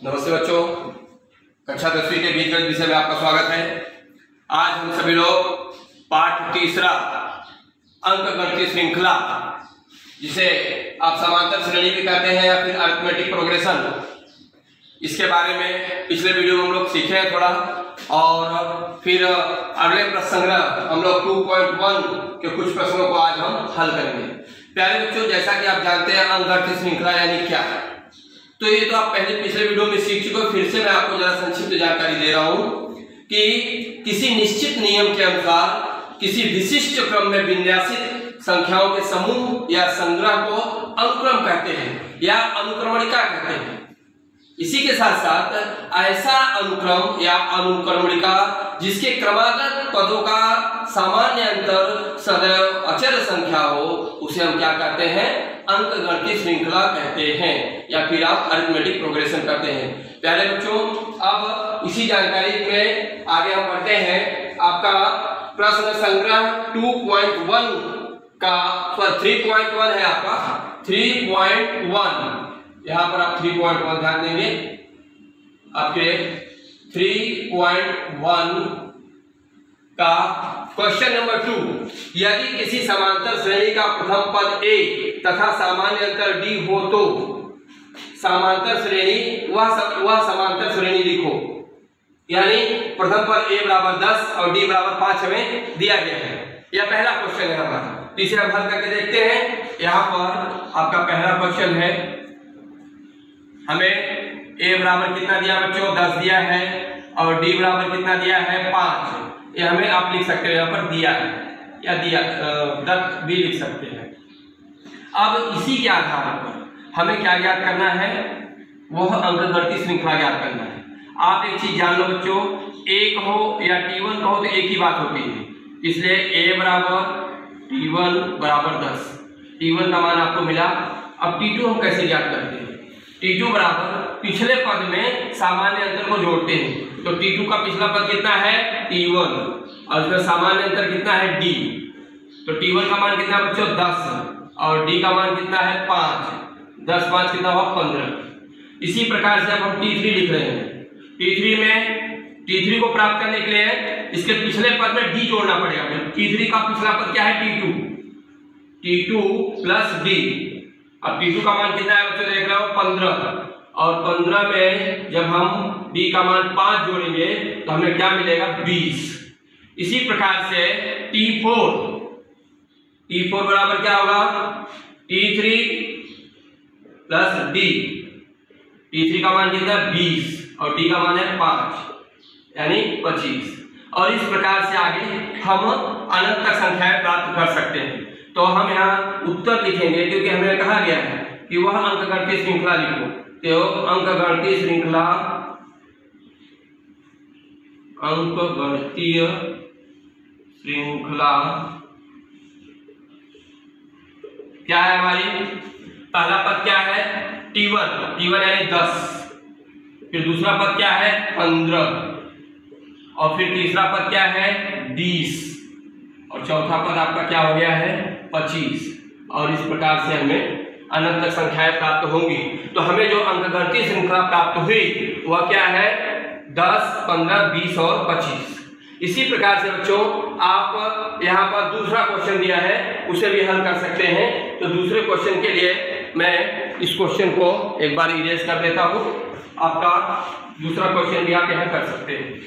नमस्ते बच्चों, कक्षा 10वीं के बीजगणित विषय में आपका स्वागत है। आज हम सभी लोग पाठ तीसरा अंकगणितीय श्रृंखला, जिसे आप समांतर श्रेणी भी कहते हैं या फिर अरिथमेटिक प्रोग्रेशन, इसके बारे में पिछले वीडियो में हम लोग सीखे हैं थोड़ा, और फिर अगले प्रश्न संग्रह हम लोग 2.1 के कुछ प्रश्नों को आज हम हल करेंगे। प्यारे बच्चों, जैसा कि आप जानते हैं अंकगणितीय श्रृंखला यानी क्या है, तो ये तो आप पहले पिछले वीडियो में सीख चुके हो। फिर से मैं आपको जरा संक्षिप्त जानकारी दे रहा हूं कि किसी निश्चित नियम के अनुसार किसी विशिष्ट क्रम में विन्यासित संख्याओं के समूह या संग्रह को अनुक्रम कहते हैं या अनुक्रमणिका कहते हैं। इसी के साथ साथ ऐसा अनुक्रम या अनुक्रमणिका जिसके क्रमागत पदों का सामान्य अंतर सदैव अचर संख्या हो, उसे हम क्या कहते हैं? अंकगणितीय श्रृंखला कहते हैं या फिर आप अरिथमेटिक प्रोग्रेशन कहते हैं। प्यारे बच्चों, अब इसी जानकारी में आगे हम बढ़ते हैं। आपका प्रश्न संग्रह 2.1 का 3.1 है, आपका 3.1। यहाँ पर आप 3.1 ध्यान देंगे। आपके 3.1 का क्वेश्चन नंबर 2, यदि किसी समांतर श्रेणी का प्रथम पद a तथा सामान्य अंतर d हो तो समांतर श्रेणी वह समांतर श्रेणी लिखो। यानी प्रथम पद a बराबर 10 और d बराबर 5 हमें दिया गया है। यह पहला क्वेश्चन है हमारा। इसे हम हल करके देखते हैं। यहाँ पर आपका पहला क्वेश्चन है, हमें a बराबर कितना दिया बच्चों? 10 दिया है, और d बराबर कितना दिया है? 5। ये हमें आप लिख सकते हैं, यहाँ पर दिया है या दिया 10 भी लिख सकते हैं। अब इसी के आधार पर हमें क्या ज्ञात करना है? वह अंकगणितीय श्रृंखला ज्ञात करना है। आप एक चीज जान लो बच्चों, a कहो या t1 कहो तो एक ही बात होती है। इसलिए a बराबर t1 बराबर 10। t1 का मान आपको मिला। अब t2 हम कैसे ज्ञात करते हैं? t2 बराबर पिछले पद में सामान्य अंतर को जोड़ते हैं। तो t2 का पिछला पद कितना है? t1, और उसमें सामान्य अंतर कितना है? d। तो t1 का मान कितना बच्चों? 10, और d का मान कितना है? 5। 10 5 कितना हुआ? 15। इसी प्रकार से अब हम t3 लिख रहे हैं। t3 को प्राप्त करने के लिए इसके पिछले पद में d जोड़ना पड़ेगा। t3 का पिछला पद क्या है? t2 plus d। अब t2 का मान कितना है बच्चों? देख रहे हो 15, और 15 में जब हम d का मान 5 जोड़ेंगे तो हमें क्या मिलेगा? 20। इसी प्रकार से t4 बराबर क्या होगा? t3 plus d। t3 का मान कितना है? 20, और d का मान है 5, यानी 25। और इस प्रकार से आगे हम अनंत तक संख्याएं प्राप्त कर सकते हैं। तो हम यहाँ उत्तर लिखेंगे, क्योंकि हमें कहा गया है कि वह अंकगणितीय श्रृंखला लिखो। तो अंकगणितीय श्रृंखला क्या है हमारी? पहला पद क्या है? t1 यानी 10। फिर दूसरा पद क्या है? 15, और फिर तीसरा पद क्या है? 20, और चौथा पद आपका क्या हो गया है? 25। और इस प्रकार से हमें अनंत तक संख्याएं प्राप्त होंगी। तो हमें जो अंकगणितीय श्रृंखला प्राप्त हुई वह क्या है? 10, 15, 20 और 25। इसी प्रकार से बच्चों, आप यहाँ पर दूसरा क्वेश्चन दिया है, उसे भी हल कर सकते हैं। तो दूसरे क्वेश्चन के लिए मैं इस क्वेश्चन को एक बार इरेज कर देता हूँ। आपका दूसरा क्वेश्चन भी आप यहाँ कर सकते हैं।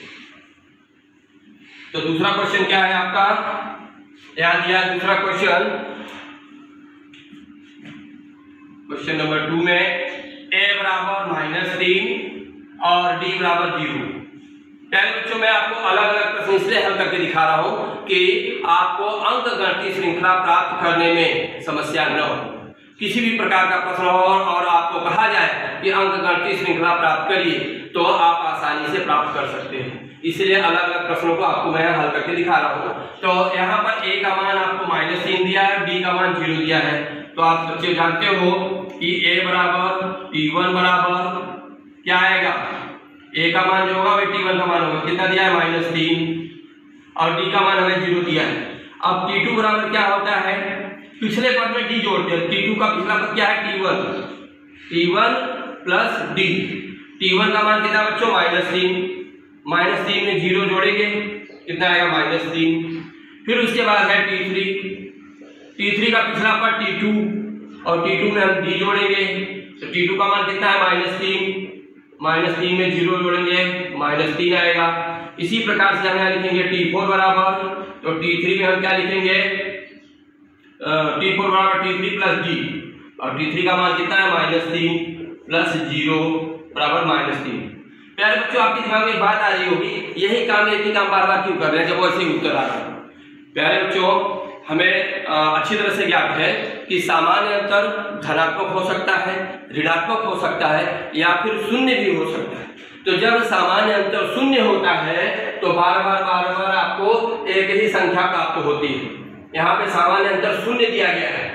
तो दूसरा क्वेश्चन क्या है आपका? यहाँ दिया दूसरा क्वेश्चन नंबर 2 में a बराबर -3 और d बराबर 0। पहले बच्चों, मैं आपको अलग अलग प्रश्न इसलिए हल करके दिखा रहा हूं कि आपको अंकगणितीय श्रृंखला प्राप्त करने में समस्या न हो। किसी भी प्रकार का प्रश्न हो और आपको कहा जाए कि अंकगणितीय श्रृंखला प्राप्त करिए, तो आप आसानी से प्राप्त कर सकते हैं। इसलिए अलग अलग प्रश्नों को आपको मैं हल करके दिखा रहा हूं। तो यहाँ पर a का मान आपको -3 दिया है, d का मान 0 दिया है। तो आप बच्चे जानते हो कि a बराबर t1 बराबर क्या आएगा? a का मान जो होगा वही t1 का मान होगा। कितना दिया है? -3, और d का मान हमें 0 दिया है। अब t2 बराबर क्या होता है? पिछले पद में d जोड़ते हैं। t2 का पिछला पद क्या है? t1 plus d। T1 का मान कितना बच्चों -3, -3 में 0 जोड़ेंगे कितना आएगा -3। फिर उसके बाद है T3 का पिछला पद T2 और T2 में हम D जोड़ेंगे तो T2 का मान कितना है -3 में 0 जोड़ेंगे -3 आएगा। इसी प्रकार से हम यहाँ लिखेंगे T4 बराबर, तो T3 में हम क्या लिखेंगे T4 बराबर T3 प्लस D और T3 का मान कितना है -3 प्लस 0 बराबर -3। प्यारे बच्चों आपके दिमाग में एक बात आ रही होगी, यही काम एक ही काम बार बार क्यों कर रहे हैं जब वैसे ही उत्तर आ रहा है। प्यारे बच्चों हमें अच्छी तरह से ज्ञात है कि सामान्य अंतर धनात्मक हो सकता है, ऋणात्मक हो सकता है या फिर शून्य भी हो सकता है। तो जब सामान्य अंतर शून्य होता है तो बार बार आपको एक ही संख्या प्राप्त होती है। यहाँ पे सामान्य अंतर शून्य दिया गया है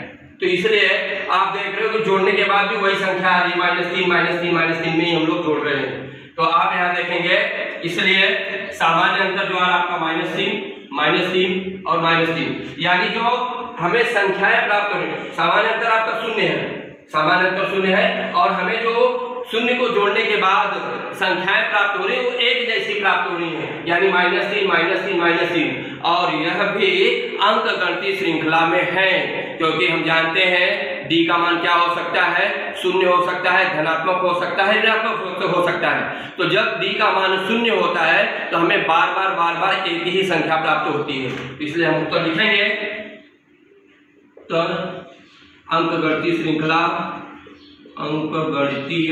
तो इसलिए आप देख रहे हो कि जोड़ने के बाद भी वही संख्या आ रही -3 में ही हम लोग जोड़ रहे हैं। तो आप यहाँ देखेंगे इसलिए सामान्य अंतर जो है आपका -3 और -3, यानी जो हमें संख्याएं प्राप्त हो रही है, सामान्य अंतर आपका शून्य है और हमें जो शून्य को जोड़ने के बाद संख्याएं प्राप्त हो रही है वो एक जैसी प्राप्त हो रही है, यानी -3 और यह भी अंकगणितीय श्रृंखला में है, क्योंकि हम जानते हैं D का मान क्या हो सकता है, शून्य हो सकता है, धनात्मक हो सकता है, ऋणात्मक हो सकता है। तो जब D का मान शून्य होता है तो हमें बार बार एक ही संख्या प्राप्त होती है, इसलिए हम उत्तर लिखेंगे। तो अंकगणितीय श्रृंखला, अंकगणितीय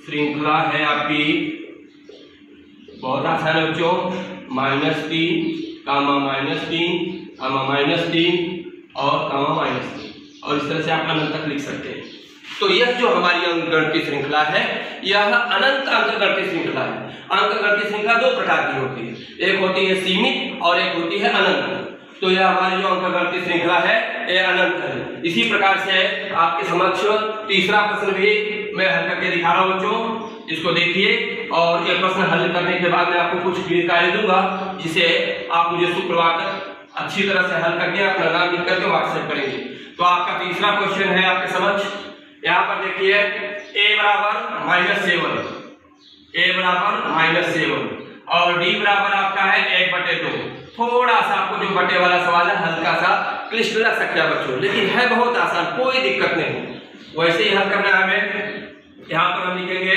श्रृंखला है आपकी, बहुत आसान है बच्चों, -3 कामा -3 और कामा -3 और इस तरह से आप अनंत तक लिख सकते हैं। तो यह जो हमारी अंकगणितीय श्रृंखला है यह अनंत अंकगणितीय श्रृंखला है। अंकगणितीय श्रृंखला दो प्रकार की होती है, एक होती है सीमित और एक होती है अनंत। तो यह हमारी जो अंकगणितीय श्रृंखला है यह अनंत है। इसी प्रकार से आपके समक्ष तीसरा प्रश्न भी मैं हल करके दिखा रहा हूं बच्चों, इसको देखिए और ये प्रश्न हल करने के बाद मैं आपको कुछ क्रियाएं दूंगा जिसे आप मुझे शुक्रवार तक अच्छी तरह से हल करके अपना नाम लिख करके व्हाट्सएप करेंगे। तो आपका तीसरा क्वेश्चन है आपके समक्ष, यहाँ पर देखिए a बराबर -7 और d बराबर आपका है 1/2। थोड़ा सा आपको जो बटे वाला सवाल है हल्का सा क्लिष्ट लग सकता है बच्चों, लेकिन है बहुत आसान, कोई दिक्कत नहीं, वैसे ही हल करना है हमें। यहाँ पर हम लिखेंगे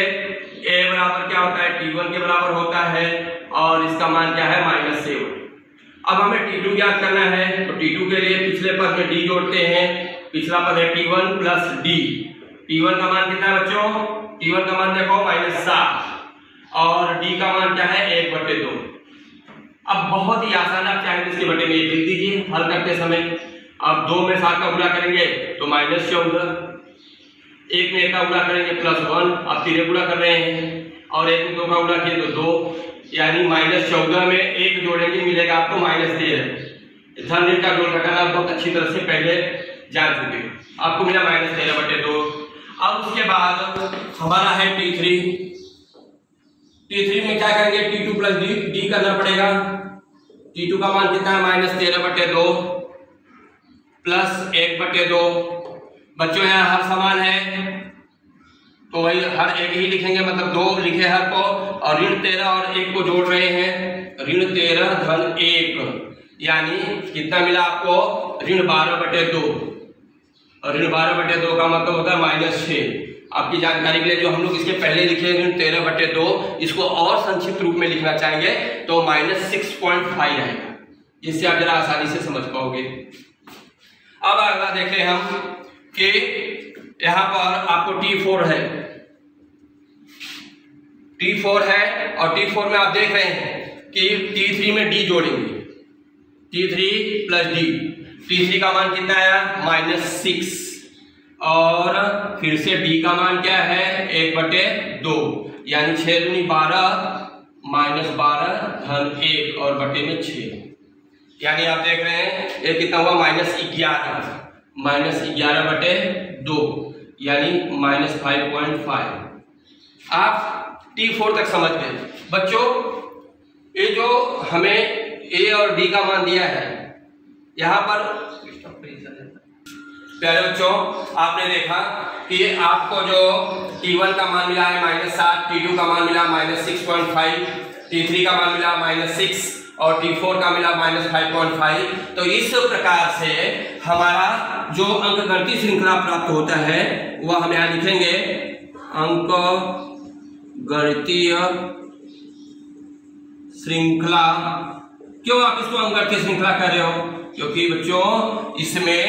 a बराबर क्या होता है, T1 के बराबर होता है और इसका मान क्या है -7। अब हमें T2 ज्ञात करना है तो T2 के लिए पिछले पद में D जोड़ते हैं, पिछला पद है T1 प्लस D। T1 का मान कितना है बच्चों, T1 का मान देखो -7 और D का मान क्या है 1/2। अब बहुत ही आसान, आप चाहे इसके बटे में 1 लिख दीजिए हल करते समय। अब 2 में 7 का गुणा करेंगे तो -14, 1 में 1 का गुणा करेंगे +1, अब 3 गुणा कर रहे हैं और 1 में 2 का गुणा किए तो 2, यानी -14 में 1 जोड़ेंगे मिलेगा आपको -13। धन ऋण का जोड़ घटाना बहुत अच्छी तरह से पहले जान चुके हैं, आपको मिला -13/2। अब उसके बाद हमारा है T3 में क्या करेंगे, T2 प्लस D करना पड़ेगा। T2 का मान कितना है -13/2 प्लस 1/2। बच्चों यहाँ हर समान है तो वही हर एक ही लिखेंगे, मतलब 2 लिखे हर को और ऋण 13 और 1 को जोड़ रहे हैं, ऋण 13 धन 1, यानी कितना मिला आपको, ऋण 12/2 और ऋण 12/2 का मतलब होता है -6। आपकी जानकारी के लिए जो हम लोग इसके पहले लिखे ऋण 13/2, इसको और संक्षिप्त रूप में लिखना चाहेंगे तो -6.5 आएगा, जिससे आप जरा आसानी से समझ पाओगे। अब अगला देखें हम कि यहाँ पर आपको T4 है और T4 में आप देख रहे हैं कि T3 में D जोड़ेंगे, T3 प्लस D। T3 का मान कितना आया -6 और फिर से D का मान क्या है 1/2, यानी 6 दूनी 12 -12 धन 1 और बटे में 6, यानी आप देख रहे हैं ये कितना हुआ -11/2, यानी -5.5। आप T4 तक समझ गए बच्चों। ये जो हमें A और D का मान दिया है यहाँ पर प्यारे बच्चों, आपने देखा कि आपको जो T1 का मान मिला है -7, T2 का मान मिला -6.5, T3 का मान मिला -6 और T4 का मिला -5.5। तो इस प्रकार से हमारा जो अंकगणितीय श्रृंखला प्राप्त होता है वह हम यहाँ लिखेंगे अंकगणितीय श्रृंखला। क्यों आप इसको अंकगणितीय श्रृंखला कह रहे हो? क्योंकि बच्चों इसमें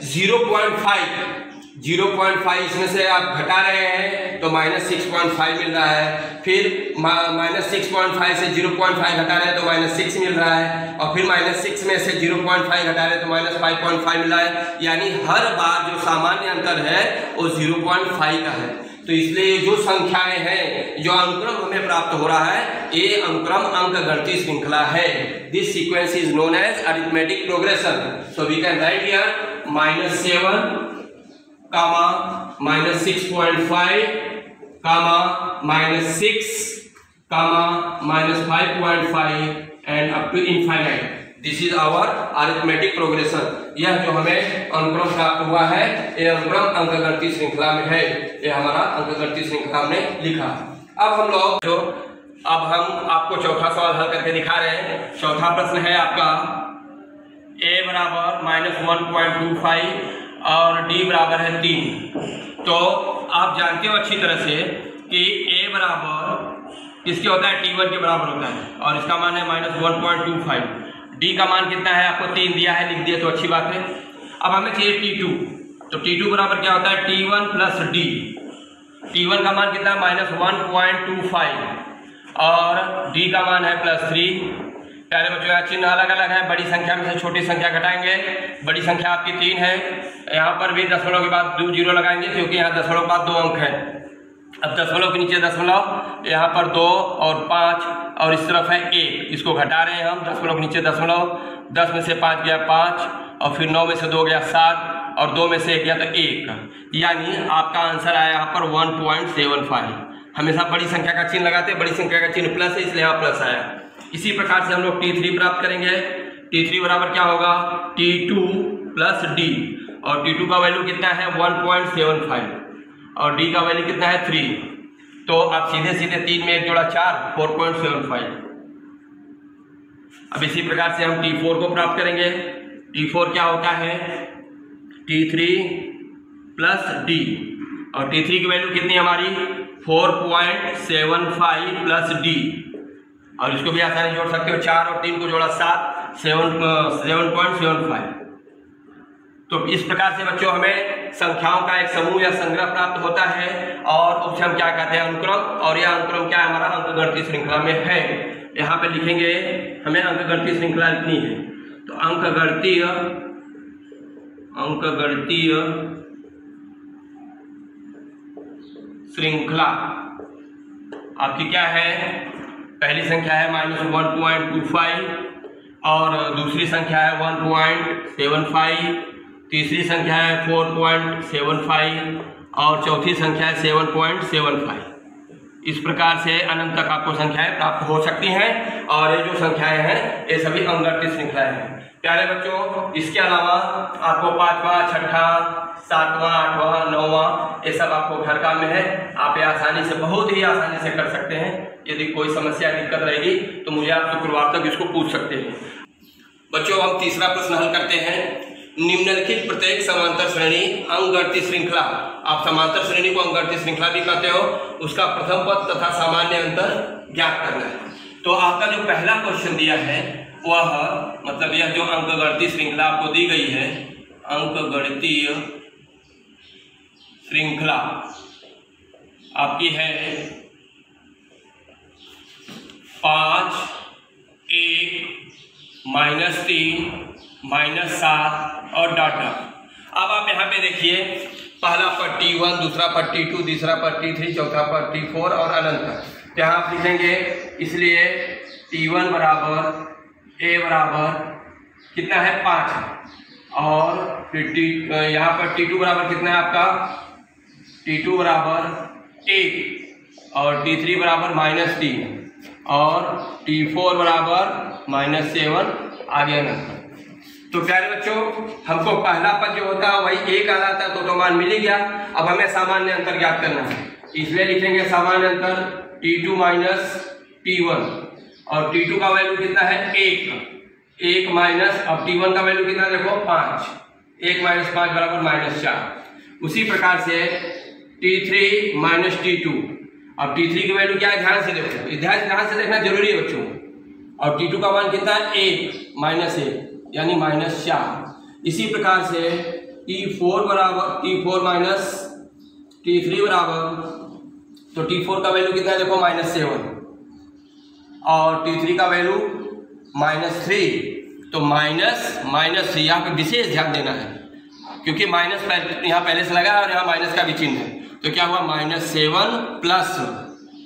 0.5 इसमें से आप घटा रहे हैं तो -6.5 मिल रहा है, फिर -6.5 से 0.5 घटा रहे हैं तो -6 मिल रहा है, और फिर -6 में से 0.5 घटा रहे हैं तो -5.5 मिल रहा है। यानी हर बार जो सामान्य अंतर है वो 0.5 का है। तो इसलिए जो संख्याएं हैं, जो अनुक्रम हमें प्राप्त हो रहा है, ये अनुक्रम अंकगणितीय श्रृंखला है। This sequence is known as arithmetic progression. So we can write here -7, -6.5, -6, -5.5 and up to infinite. This is our arithmetic progression. यह जो हमें अनुक्रम प्राप्त हुआ है यह अनुक्रम अंकगणितीय श्रृंखला में है। यह हमारा अंकगणितीय श्रृंखला में लिखा। अब हम आपको चौथा सवाल हल करके दिखा रहे हैं। चौथा प्रश्न है आपका a बराबर -1.25 और d बराबर है 3। तो आप जानते हो अच्छी तरह से कि a बराबर किसके होता है? T1 के बराबर होता है और इसका मान है -1.25। d का मान कितना है? आपको 3 दिया है, लिख दिया तो अच्छी बात है। अब हमें चाहिए T2। तो T2 बराबर क्या होता है? T1 plus d। T1 का मान कितना है? -1.25 और d का मान है +3। प्यारे बच्चों, यहाँ चिन्ह अलग अलग है। बड़ी संख्या में से छोटी संख्या घटाएंगे। बड़ी संख्या आपकी 3 है, यहाँ पर भी दशमलव के बाद 2 जीरो लगाएंगे क्योंकि यहाँ दशमलव के बाद 2 अंक है। अब दशमलव के नीचे दशमलव, यहाँ पर 2 और 5 और इस तरफ है 1, इसको घटा रहे हैं हम। दशमलव के नीचे दशमलव, 10 में से 5 गया 5 और फिर 9 में से 2 गया 7 और 2 में से 1 गया तो 1, यानी आपका आंसर आया यहाँ पर 1.75। हमेशा बड़ी संख्या का चिन्ह लगाते हैं, बड़ी संख्या का चिन्ह प्लस है इसलिए यहाँ प्लस आया। इसी प्रकार से हम लोग T3 प्राप्त करेंगे। T3 बराबर क्या होगा? T2 प्लस D और T2 का वैल्यू कितना है? 1.75 और D का वैल्यू कितना है? 3। तो आप सीधे सीधे 3 में 1 जोड़ा 4, 4.75। अब इसी प्रकार से हम T4 को प्राप्त करेंगे। T4 क्या होता है? T3 प्लस D और T3 की वैल्यू कितनी हमारी? 4.75 प्लस D और इसको भी आसानी जोड़ सकते हो। 4 और 3 को जोड़ा 7, 7.75। तो इस प्रकार से बच्चों हमें संख्याओं का एक समूह या संग्रह प्राप्त होता है और उसे हम क्या कहते हैं? अनुक्रम। और यह अनुक्रम क्या है? हमारा अंकगणितीय श्रृंखला में है। यहाँ पे लिखेंगे, हमें अंकगणितीय श्रृंखला लिखनी है। तो अंकगणितीय श्रृंखला आपकी क्या है? पहली संख्या है -1.25 और दूसरी संख्या है 1.75, तीसरी संख्या है 4.75 और चौथी संख्या है 7.75। इस प्रकार से अनंत तक आपको संख्याएं प्राप्त हो सकती हैं और ये जो संख्याएं हैं ये सभी अंकगणितीय श्रृंखलाएं हैं। प्यारे बच्चों, इसके अलावा आपको 5वां, 6ठा, 7वां, 8वां, 9वां ये सब आपको घर काम में है। आप ये आसानी से, बहुत ही आसानी से कर सकते हैं। यदि कोई समस्या दिक्कत रहेगी तो मुझे आप शुक्रवार तक इसको पूछ सकते हैं। बच्चों, हम तीसरा प्रश्न हल करते हैं। निम्नलिखित प्रत्येक समांतर श्रेणी अंकगणितीय श्रृंखला, आप समांतर श्रेणी को अंकगणितीय श्रृंखला भी कहते हो, उसका प्रथम पद तथा सामान्य अंतर ज्ञात करना है। तो आपका जो पहला क्वेश्चन दिया है वह, मतलब यह जो अंकगणितीय श्रृंखला आपको दी गई है, अंकगणितीय श्रृंखला आपकी है 5, 1, -3, -7 और डाटा। अब आप यहाँ पे देखिए, पहला पद T1, दूसरा पद T2, तीसरा पद T3, चौथा पद T4 और अनंत तक। यहाँ आप लिखेंगे, इसलिए T1 बराबर A बराबर कितना है? 5 है और फिर यहाँ पर T2 बराबर कितना है आपका? T2 बराबर 1 और T3 बराबर -3 और T4 बराबर -7 आगे अनंत। तो प्यारे बच्चों, हमको पहला पद जो होता है वही एक आना था, तो मान मिल ही गया। अब हमें सामान्य अंतर ज्ञात करना है, इसलिए लिखेंगे सामान्य अंतर T2 माइनस T1, और T2 का वैल्यू कितना है 1 माइनस, अब T1 का वैल्यू कितना देखो 5, 1 माइनस 5 बराबर -4। उसी प्रकार से T3 माइनस T2, अब T3 की वैल्यू क्या है ध्यान से देखो, ध्यान से देखना जरूरी है बच्चों। और T2 का मान कितना है 1 माइनस 1 यानी -4। इसी प्रकार से T4 माइनस T3 बराबर, तो T4 का वैल्यू कितना है देखो -7, और T3 का वैल्यू -3, तो माइनस यहाँ पे विशेष ध्यान देना है, क्योंकि माइनस यहाँ पहले से लगा है और यहाँ माइनस का भी चिन्ह है। तो क्या हुआ -7 प्लस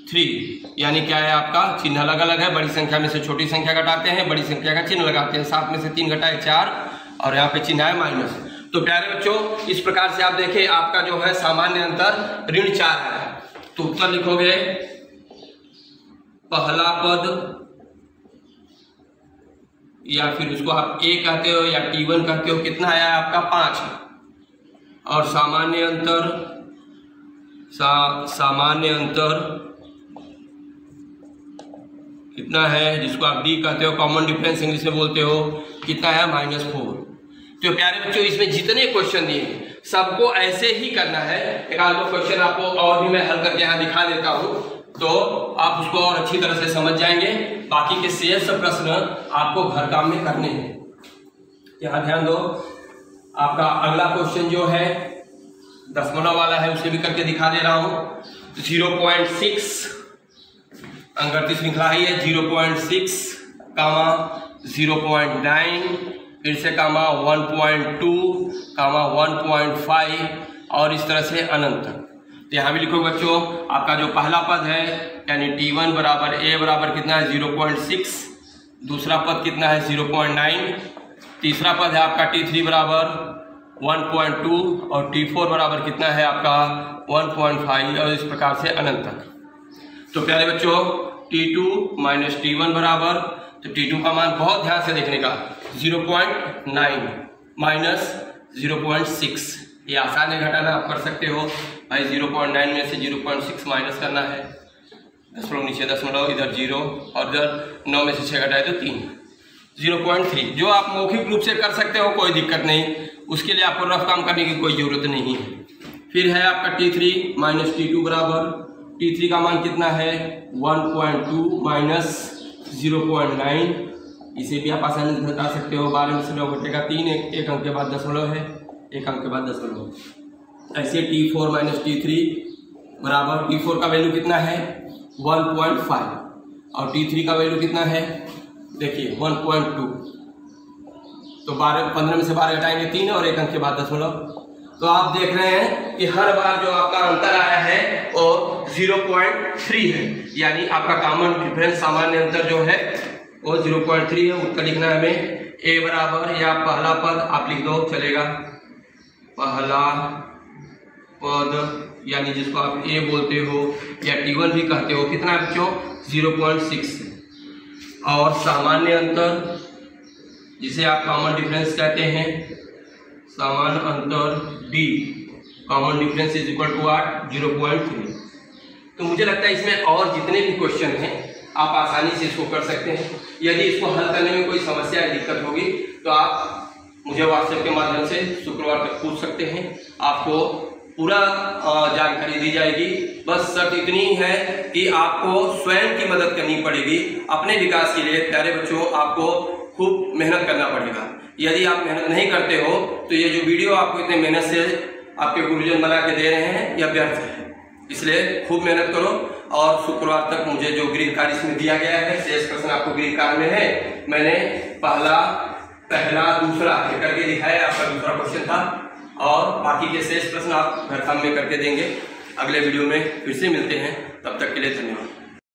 3, यानी क्या है आपका चिन्ह अलग अलग है, बड़ी संख्या में से छोटी संख्या घटाते हैं, बड़ी संख्या का चिन्ह लगाते हैं, 7 में से 3 घटाए 4, और यहाँ पे चिन्ह है माइनस। तो प्यारे बच्चों, इस प्रकार से आप देखें आपका जो है सामान्य अंतर ऋण 4 है। तो उत्तर लिखोगे पहला पद, या फिर उसको आप A कहते हो या T1 कहते हो, कितना आया आपका 5, और सामान्य अंतर कितना है, जिसको आप D कहते हो, कॉमन डिफरेंस इंग्लिश में बोलते हो, कितना है -4। तो प्यारे बच्चों, इसमें जितने क्वेश्चन दिए सबको ऐसे ही करना है। एक आध दो क्वेश्चन आपको और भी मैं हल करके यहाँ दिखा देता हूँ, तो आप उसको और अच्छी तरह से समझ जाएंगे। बाकी के शेष प्रश्न आपको घर काम में करने हैं। यहाँ ध्यान दो, आपका अगला क्वेश्चन जो है दशमलव वाला है, उसे भी करके दिखा दे रहा हूँ। 0.6 अंकगणित श्रृंखला है ये, 0.6 कामा 0.9, फिर से कामा 1.2 कामा 1.5, और इस तरह से अनंत। तो यहाँ भी लिखो बच्चों, आपका जो पहला पद है यानी T1 बराबर A बराबर कितना है 0.6, दूसरा पद कितना है 0.9, तीसरा पद है आपका T3 बराबर 1.2, और T4 बराबर कितना है आपका 1.5, और इस प्रकार से अनंत तक। तो प्यारे बच्चों, T2 माइनस T1 बराबर, तो T2 का मान बहुत ध्यान से देखने का 0.9 माइनस 0.6, ये आसान है घटाना, आप कर सकते हो भाई। 0.9 में से 0.6 माइनस करना है, दशमलव नीचे दशमलव, इधर 0, और इधर 9 में से 6 घटाए तो 3, 0.3, जो आप मौखिक रूप से कर सकते हो, कोई दिक्कत नहीं, उसके लिए आपको रफ काम करने की कोई जरूरत नहीं है। फिर है आपका T3 माइनस T2 बराबर, T3 का मान कितना है 1.2 माइनस 0.9, इसे भी आप आसानी से घटा सकते हो। 12 में से 9 घटेगा 3, एक अंक के बाद दशमलव है, एक अंक के बाद दशमलव। ऐसे T4 माइनस T3 बराबर, T4 का वैल्यू कितना है 1.5, और T3 का वैल्यू कितना है देखिए 1.2, तो 15 में से 12 घटाएंगे 3, और एक अंक के बाद दशमलव। तो आप देख रहे हैं कि हर बार जो आपका अंतर आया है वो 0.3 है, यानी आपका कॉमन डिफरेंस सामान्य अंतर जो है वो 0.3 है। उत्तर लिखना है हमें A बराबर, या पहला पद आप लिख दो चलेगा, पहला पद यानी जिसको आप A बोलते हो या T1 भी कहते हो, कितना है बच्चों 0.6, और सामान्य अंतर जिसे आप कॉमन डिफरेंस कहते हैं, सामान्य अंतर D, common difference is equal to 0.3। तो मुझे लगता है इसमें और जितने भी क्वेश्चन हैं आप आसानी से इसको कर सकते हैं। यदि इसको हल करने में कोई समस्या या दिक्कत होगी तो आप मुझे व्हाट्सएप के माध्यम से शुक्रवार तक पूछ सकते हैं, आपको पूरा जानकारी दी जाएगी। बस शर्त इतनी है कि आपको स्वयं की मदद करनी पड़ेगी अपने विकास के लिए। प्यारे बच्चों, आपको खूब मेहनत करना पड़ेगा। यदि आप मेहनत नहीं करते हो तो ये जो वीडियो आपको इतने मेहनत से आपके गुरुजन बना के दे रहे हैं यह व्यर्थ है। इसलिए खूब मेहनत करो, और शुक्रवार तक मुझे जो गृह कार्य इसमें दिया गया है, शेष प्रश्न आपको गृह कार्य में है, मैंने पहला दूसरा करके दिखाया, आपका दूसरा क्वेश्चन था, और बाकी के शेष प्रश्न आप घर काम में करके देंगे। अगले वीडियो में फिर से मिलते हैं, तब तक के लिए धन्यवाद।